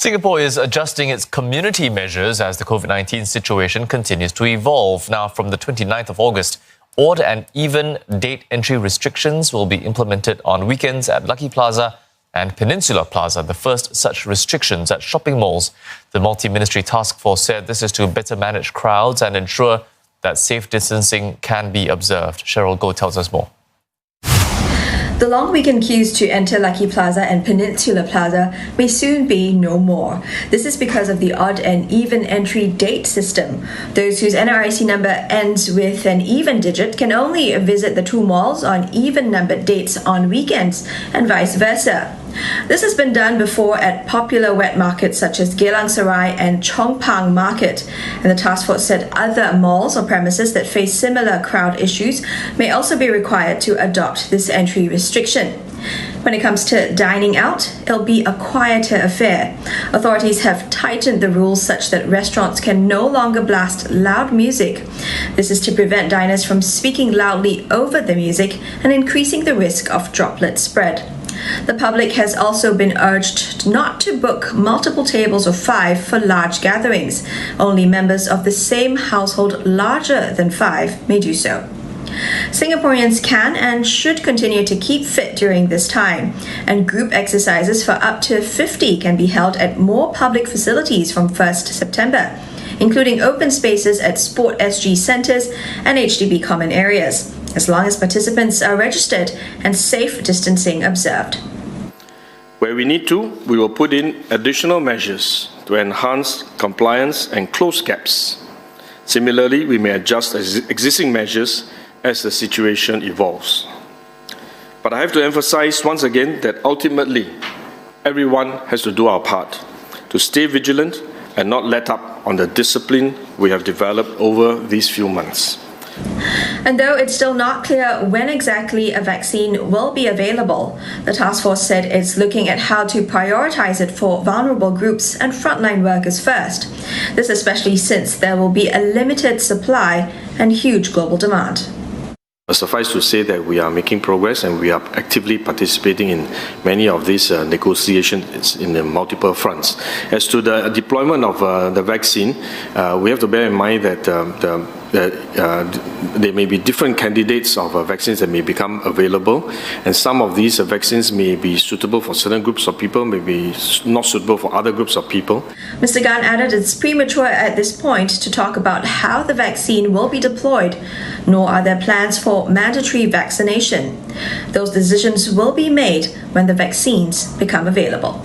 Singapore is adjusting its community measures as the COVID-19 situation continues to evolve. Now, from the 29th of August, odd and even date entry restrictions will be implemented on weekends at Lucky Plaza and Peninsula Plaza, the first such restrictions at shopping malls. The multi-ministry task force said this is to better manage crowds and ensure that safe distancing can be observed. Cheryl Goh tells us more. The long weekend queues to enter Lucky Plaza and Peninsula Plaza may soon be no more. This is because of the odd and even entry date system. Those whose NRIC number ends with an even digit can only visit the two malls on even numbered dates on weekends and vice versa. This has been done before at popular wet markets such as Geylang Serai and Chong Pang Market, and the task force said other malls or premises that face similar crowd issues may also be required to adopt this entry restriction. When it comes to dining out, it'll be a quieter affair. Authorities have tightened the rules such that restaurants can no longer blast loud music. This is to prevent diners from speaking loudly over the music and increasing the risk of droplet spread. The public has also been urged not to book multiple tables of 5 for large gatherings. Only members of the same household larger than 5 may do so. Singaporeans can and should continue to keep fit during this time, and group exercises for up to 50 can be held at more public facilities from 1st September, including open spaces at Sport SG centres and HDB common areas, as long as participants are registered and safe distancing observed. Where we need to, we will put in additional measures to enhance compliance and close gaps. Similarly, we may adjust existing measures as the situation evolves. But I have to emphasize once again that ultimately, everyone has to do our part to stay vigilant and not let up on the discipline we have developed over these few months. And though it's still not clear when exactly a vaccine will be available, the task force said it's looking at how to prioritize it for vulnerable groups and frontline workers first. This especially since there will be a limited supply and huge global demand. Suffice to say that we are making progress and we are actively participating in many of these negotiations in the multiple fronts. As to the deployment of the vaccine, we have to bear in mind that there may be different candidates of vaccines that may become available, and some of these vaccines may be suitable for certain groups of people, may be not suitable for other groups of people. Mr. Gan added it's premature at this point to talk about how the vaccine will be deployed, nor are there plans for mandatory vaccination. Those decisions will be made when the vaccines become available.